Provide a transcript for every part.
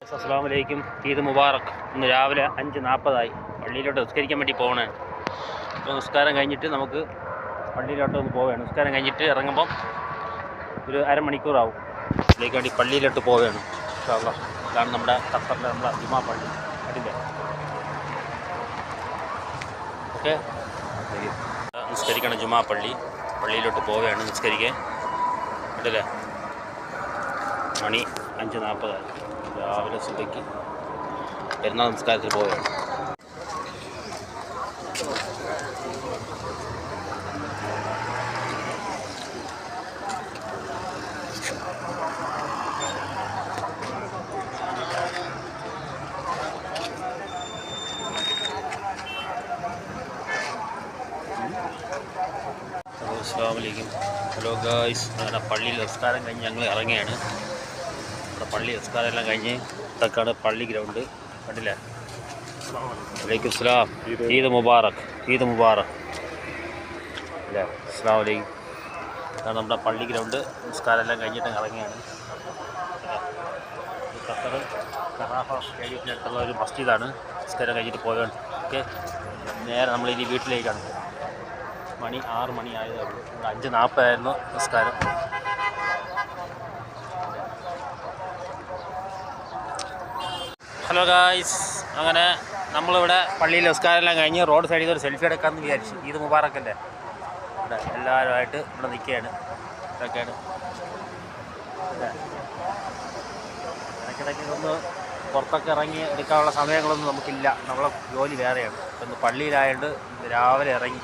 അസ്സലാമലൈക്കും. ഈദ് മുബാറക്. ഇന്ന് രാവിലെ 5:40 പള്ളിയിലോട്ട് നിസ്കരിക്കാൻ വേണ്ടി പോകണേ. അപ്പോൾ നിസ്കാരം കഴിഞ്ഞിട്ട് നമുക്ക് പള്ളിയിലോട്ട് ഒന്ന് പോവുകയാണ്. നിസ്കാരം കഴിഞ്ഞിട്ട് ഇറങ്ങുമ്പം ഒരു അരമണിക്കൂറാവും. അതിലേക്ക് വേണ്ടി പള്ളിയിലോട്ട് പോവുകയാണ്. ഇൻഷാ അല്ലാഹ്. ഇതാണ് നമ്മുടെ ഖത്തറിലെ നമ്മുടെ ജുമാ പള്ളി. അതിൻ്റെ ഓക്കെ നിസ്കരിക്കണം. ജുമാ പള്ളിയിലോട്ട് പോവുകയാണ് നിസ്കരിക്കാൻ. കേട്ടില്ലേ? മണി 5:40 രാവിലെ സുബയ്ക്ക് പെരുന്നാൾ നമസ്കാരത്തിൽ പോവുകയാണ്. അസ്സലാമലൈക്കും. Hello guys. അങ്ങനെ പള്ളിയിൽ നിസ്കാരം കഴിഞ്ഞ് ഞങ്ങൾ ഇറങ്ങിയാണ്. ഇവിടെ പള്ളി നിസ്കാരം എല്ലാം കഴിഞ്ഞ് ഇതൊക്കെയാണ് പള്ളി ഗ്രൗണ്ട്. കണ്ടില്ലേ? വലൈക്കും സ്ലാം. ഈദ് മുബാറക്. അല്ലേ? അസ്സലാമു അലൈക്കും. ഇതാണ് നമ്മുടെ പള്ളി ഗ്രൗണ്ട്. നിസ്കാരം എല്ലാം കഴിഞ്ഞിട്ട് ഇറങ്ങിയാണ്. ഖത്തർ ഖറാഫ സ്റ്റേഡിയത്തിനടുത്തുള്ള ഒരു മസ്ജിദാണ്. നിസ്കാരം കഴിഞ്ഞിട്ട് പോവുകയാണ്. ഓക്കെ, നേരെ നമ്മളിനി വീട്ടിലേക്കാണ്. മണി 6 മണി ആയതേ ഉള്ളൂ. 5:40 ആയിരുന്നു നിസ്കാരം. Hello guys. അങ്ങനെ നമ്മളിവിടെ പള്ളിയിൽ നിസ്കാരം എല്ലാം കഴിഞ്ഞ് റോഡ് സൈഡിൽ ഒരു സെൽഫി എടുക്കാമെന്ന് വിചാരിച്ചു. ഈദ് മുബാറക്കല്ലേ? ഇവിടെ എല്ലാവരുമായിട്ട് ഇവിടെ നിൽക്കുകയാണ്. ഇതൊക്കെയാണ് ഇടയ്ക്കിടയ്ക്ക് ഒന്ന് പുറത്തൊക്കെ ഇറങ്ങി എടുക്കാനുള്ള സമയങ്ങളൊന്നും നമുക്കില്ല. നമ്മളെ ജോലി വേറെയാണ്. ഇന്ന് പള്ളിയിലായതുകൊണ്ട് രാവിലെ ഇറങ്ങി.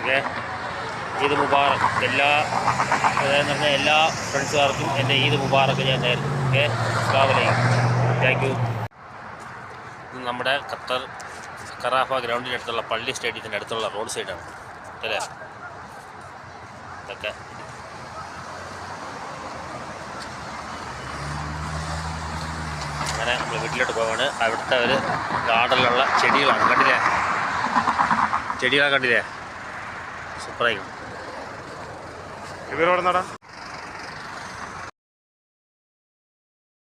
ഓക്കെ, ഈദ് മുബാറക്. എല്ലാ ഫ്രണ്ട്സുകാർക്കും എൻ്റെ ഈദ് മുബാറക് ഞാൻ നേരുന്നു. ഓക്കെ, അസ്സലാമു അലൈക്കും. Thank you. നമ്മുടെ ഖത്തർ ഖറാഫ ഗ്രൗണ്ടിൻ്റെ അടുത്തുള്ള പള്ളി സ്റ്റേഡിയത്തിൻ്റെ അടുത്തുള്ള റോഡ് സൈഡാണ് അല്ലേ? ഇതൊക്കെ അങ്ങനെ നമ്മൾ വീട്ടിലോട്ട് പോവാണ്. അവിടുത്തെ ഒരു ഗാർഡനിലുള്ള ചെടികളാണ്. കണ്ടില്ലേ? സൂപ്പറായി. ഇവരോട് നടാ.